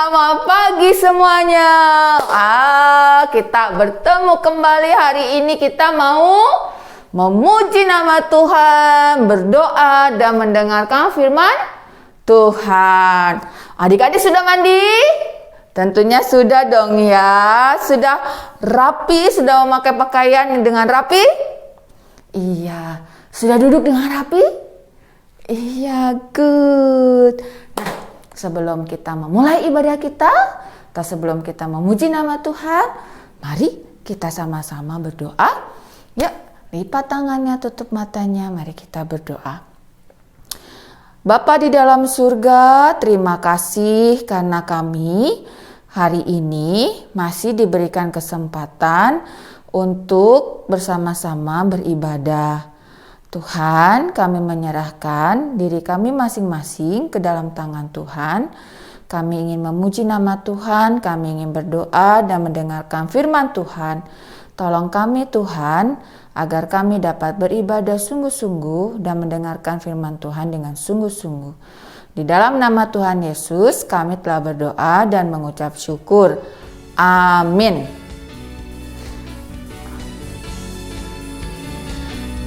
Selamat pagi semuanya. Kita bertemu kembali hari ini. Kita mau memuji nama Tuhan, berdoa dan mendengarkan firman Tuhan. Adik-adik sudah mandi? Tentunya sudah dong ya. Sudah rapi, sudah memakai pakaian dengan rapi? Iya. Sudah duduk dengan rapi? Iya, good. Nah, sebelum kita memulai ibadah kita, atau sebelum kita memuji nama Tuhan, mari kita sama-sama berdoa. Yuk, lipat tangannya, tutup matanya, mari kita berdoa. Bapa di dalam surga, terima kasih karena kami hari ini masih diberikan kesempatan untuk bersama-sama beribadah. Tuhan, kami menyerahkan diri kami masing-masing ke dalam tangan Tuhan. Kami ingin memuji nama Tuhan, kami ingin berdoa dan mendengarkan firman Tuhan. Tolong kami Tuhan, agar kami dapat beribadah sungguh-sungguh dan mendengarkan firman Tuhan dengan sungguh-sungguh. Di dalam nama Tuhan Yesus, kami telah berdoa dan mengucap syukur. Amin.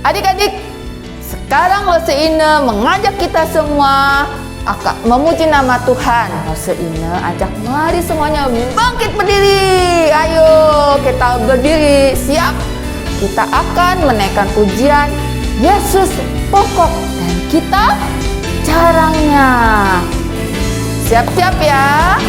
Adik-adik, sekarang Lose Ine mengajak kita semua akan memuji nama Tuhan. Lose Ine ajak mari semuanya bangkit berdiri. Ayo kita berdiri, siap. Kita akan menaikkan pujian Yesus pokok dan kita caranya. Siap-siap ya.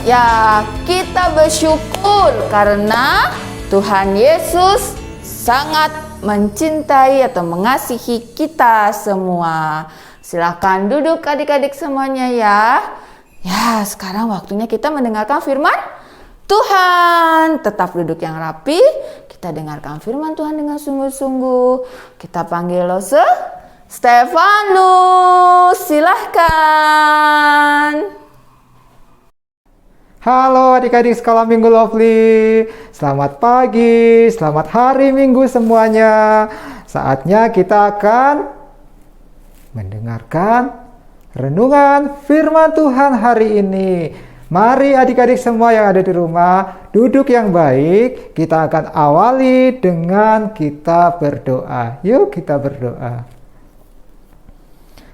Ya, kita bersyukur karena Tuhan Yesus sangat mencintai atau mengasihi kita semua. Silakan duduk adik-adik semuanya ya. Ya, sekarang waktunya kita mendengarkan firman Tuhan. Tetap duduk yang rapi. Kita dengarkan firman Tuhan dengan sungguh-sungguh. Kita panggil lo Stefanus. Silahkan. Halo adik-adik sekolah Minggu Lovely. Selamat pagi, selamat hari Minggu semuanya. Saatnya kita akan mendengarkan renungan firman Tuhan hari ini. Mari adik-adik semua yang ada di rumah, duduk yang baik. Kita akan awali dengan kita berdoa. Yuk kita berdoa.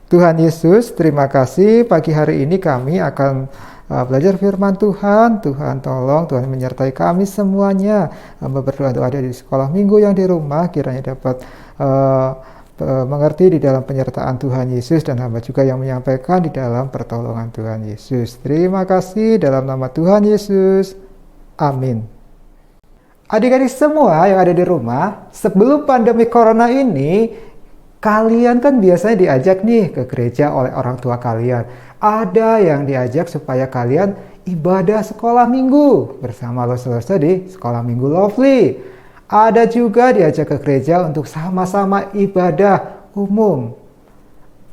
Tuhan Yesus, terima kasih pagi hari ini kami akan belajar firman Tuhan. Tuhan tolong, Tuhan menyertai kami semuanya. Hamba berdoa-doa di sekolah minggu yang di rumah, kiranya dapat mengerti di dalam penyertaan Tuhan Yesus, dan hamba juga yang menyampaikan di dalam pertolongan Tuhan Yesus. Terima kasih dalam nama Tuhan Yesus. Amin. Adik-adik semua yang ada di rumah, sebelum pandemi corona ini, kalian kan biasanya diajak nih ke gereja oleh orang tua kalian. Ada yang diajak supaya kalian ibadah sekolah minggu bersama saudara di sekolah minggu Lovely. Ada juga diajak ke gereja untuk sama-sama ibadah umum.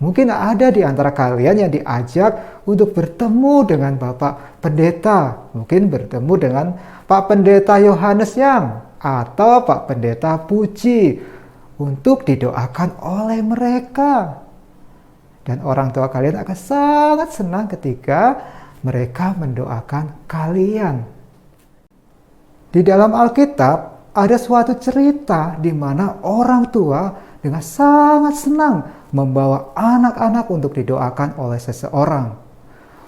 Mungkin ada di antara kalian yang diajak untuk bertemu dengan Bapak Pendeta. Mungkin bertemu dengan Pak Pendeta Yohanes Yang atau Pak Pendeta Puji untuk didoakan oleh mereka. Dan orang tua kalian akan sangat senang ketika mereka mendoakan kalian. Di dalam Alkitab ada suatu cerita di mana orang tua dengan sangat senang membawa anak-anak untuk didoakan oleh seseorang.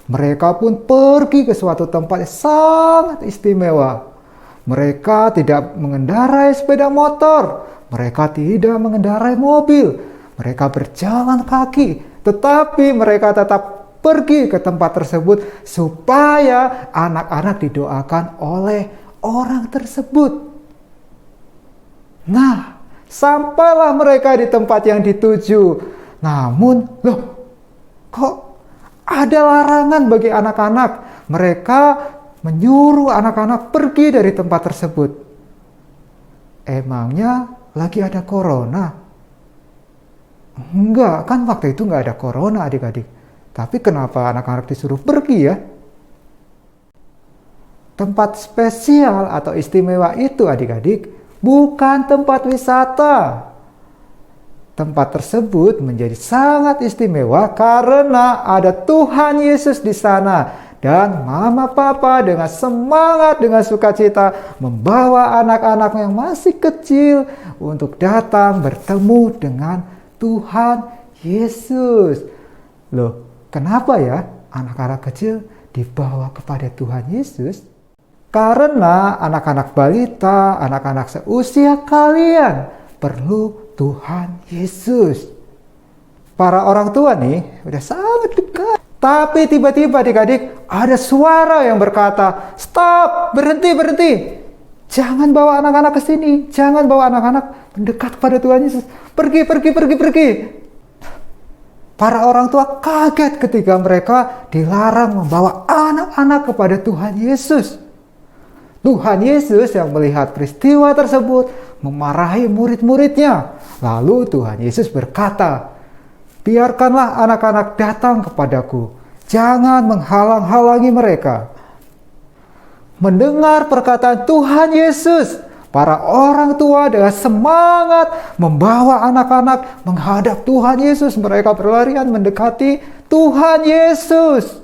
Mereka pun pergi ke suatu tempat yang sangat istimewa. Mereka tidak mengendarai sepeda motor, mereka tidak mengendarai mobil, mereka berjalan kaki, tetapi mereka tetap pergi ke tempat tersebut supaya anak-anak didoakan oleh orang tersebut. Nah, sampailah mereka di tempat yang dituju. Namun, kok ada larangan bagi anak-anak? Mereka menyuruh anak-anak pergi dari tempat tersebut. Emangnya lagi ada corona? Enggak, kan waktu itu enggak ada corona adik-adik. Tapi kenapa anak-anak disuruh pergi ya? Tempat spesial atau istimewa itu adik-adik bukan tempat wisata. Tempat tersebut menjadi sangat istimewa karena ada Tuhan Yesus di sana. Dan mama papa dengan semangat, dengan sukacita membawa anak-anak yang masih kecil untuk datang bertemu dengan Tuhan Yesus. Loh, kenapa ya anak-anak kecil dibawa kepada Tuhan Yesus? Karena anak-anak balita, anak-anak seusia kalian perlu Tuhan Yesus. Para orang tua nih udah sangat dekat. Tapi tiba-tiba adik-adik ada suara yang berkata, "Stop, berhenti. Jangan bawa anak-anak ke sini. Jangan bawa anak-anak mendekat kepada Tuhan Yesus. Pergi. Para orang tua kaget ketika mereka dilarang membawa anak-anak kepada Tuhan Yesus. Tuhan Yesus yang melihat peristiwa tersebut memarahi murid-muridnya. Lalu Tuhan Yesus berkata, "Biarkanlah anak-anak datang kepadaku. Jangan menghalang-halangi mereka." Mendengar perkataan Tuhan Yesus, para orang tua dengan semangat membawa anak-anak menghadap Tuhan Yesus. Mereka berlarian mendekati Tuhan Yesus.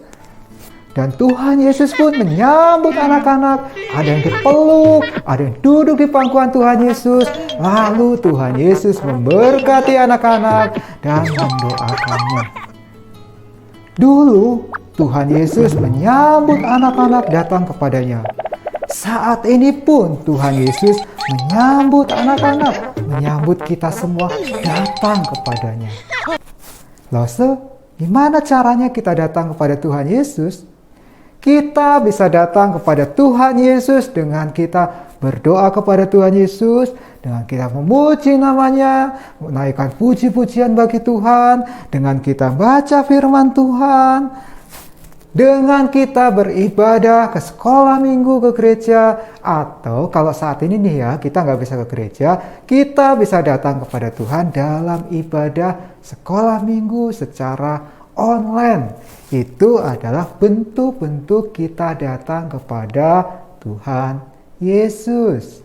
Dan Tuhan Yesus pun menyambut anak-anak. Ada yang dipeluk, ada yang duduk di pangkuan Tuhan Yesus. Lalu Tuhan Yesus memberkati anak-anak dan mendoakannya. Dulu Tuhan Yesus menyambut anak-anak datang kepadanya. Saat ini pun Tuhan Yesus menyambut anak-anak, menyambut kita semua datang kepadanya. Lalu, gimana caranya kita datang kepada Tuhan Yesus? Kita bisa datang kepada Tuhan Yesus dengan kita berdoa kepada Tuhan Yesus, dengan kita memuji namanya, menaikkan puji-pujian bagi Tuhan, dengan kita baca firman Tuhan. dengan kita beribadah ke sekolah minggu, ke gereja, atau kalau saat ini nih ya, kita nggak bisa ke gereja, kita bisa datang kepada Tuhan dalam ibadah sekolah minggu secara online. Itu adalah bentuk-bentuk kita datang kepada Tuhan Yesus.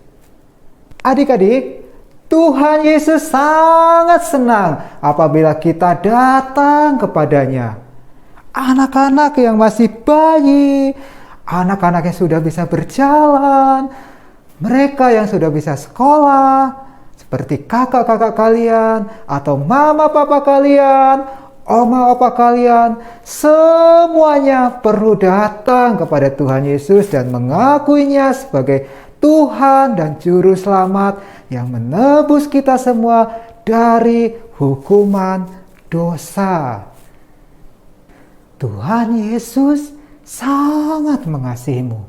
Adik-adik, Tuhan Yesus sangat senang apabila kita datang kepadanya. Anak-anak yang masih bayi, anak-anak yang sudah bisa berjalan, mereka yang sudah bisa sekolah, seperti kakak-kakak kalian, atau mama papa kalian, oma opa kalian, semuanya perlu datang kepada Tuhan Yesus dan mengakuinya sebagai Tuhan dan Juru Selamat yang menebus kita semua dari hukuman dosa. Tuhan Yesus sangat mengasihimu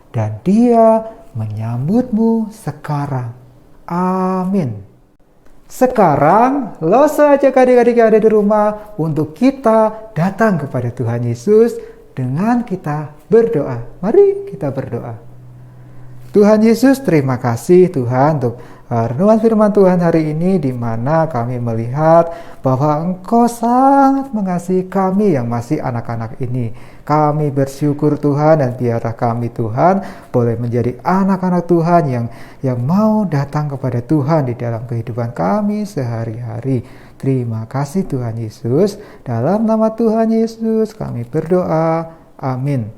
dan Dia menyambutmu sekarang. Amin. Sekarang, lo saja adik-adik yang ada di rumah untuk kita datang kepada Tuhan Yesus dengan kita berdoa. Mari kita berdoa. Tuhan Yesus, terima kasih Tuhan untuk renungan firman Tuhan hari ini, di mana kami melihat bahwa Engkau sangat mengasihi kami yang masih anak-anak ini. Kami bersyukur Tuhan, dan biarlah kami Tuhan boleh menjadi anak-anak Tuhan yang mau datang kepada Tuhan di dalam kehidupan kami sehari-hari. Terima kasih Tuhan Yesus. Dalam nama Tuhan Yesus kami berdoa. Amin.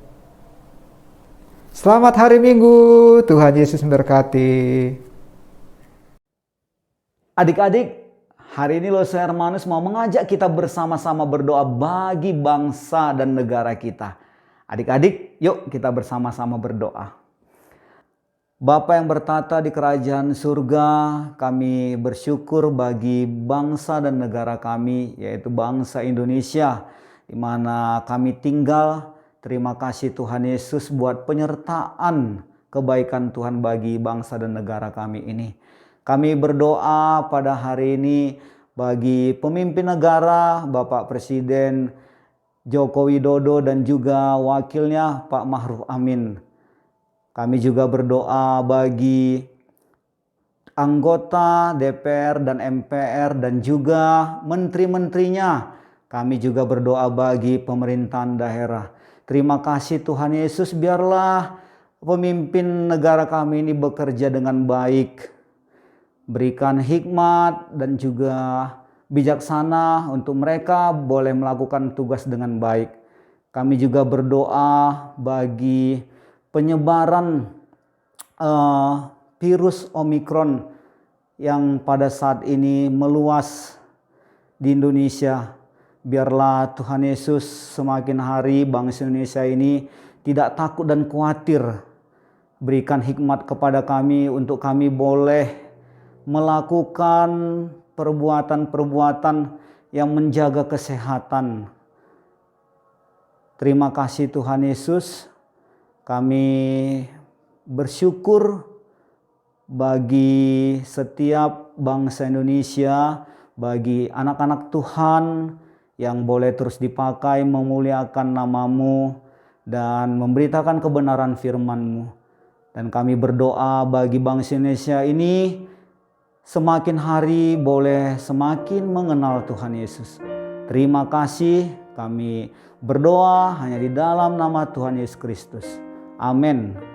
Selamat hari Minggu. Tuhan Yesus memberkati. Adik-adik, hari ini Los Hermanus mau mengajak kita bersama-sama berdoa bagi bangsa dan negara kita. Adik-adik, yuk kita bersama-sama berdoa. Bapa yang bertata di kerajaan surga, kami bersyukur bagi bangsa dan negara kami, yaitu bangsa Indonesia, di mana kami tinggal. Terima kasih Tuhan Yesus buat penyertaan kebaikan Tuhan bagi bangsa dan negara kami ini. Kami berdoa pada hari ini bagi pemimpin negara, Bapak Presiden Joko Widodo dan juga wakilnya Pak Ma'ruf Amin. Kami juga berdoa bagi anggota DPR dan MPR dan juga menteri-menterinya. Kami juga berdoa bagi pemerintahan daerah. Terima kasih Tuhan Yesus, biarlah pemimpin negara kami ini bekerja dengan baik. Berikan hikmat dan juga bijaksana untuk mereka boleh melakukan tugas dengan baik. Kami juga berdoa bagi penyebaran virus Omikron yang pada saat ini meluas di Indonesia. Biarlah Tuhan Yesus semakin hari bangsa Indonesia ini tidak takut dan khawatir. Berikan hikmat kepada kami untuk kami boleh melakukan perbuatan-perbuatan yang menjaga kesehatan. Terima kasih Tuhan Yesus. Kami bersyukur bagi setiap bangsa Indonesia, bagi anak-anak Tuhan yang boleh terus dipakai memuliakan nama-Mu dan memberitakan kebenaran firman-Mu. Dan kami berdoa bagi bangsa Indonesia ini semakin hari boleh semakin mengenal Tuhan Yesus. Terima kasih, kami berdoa hanya di dalam nama Tuhan Yesus Kristus. Amin.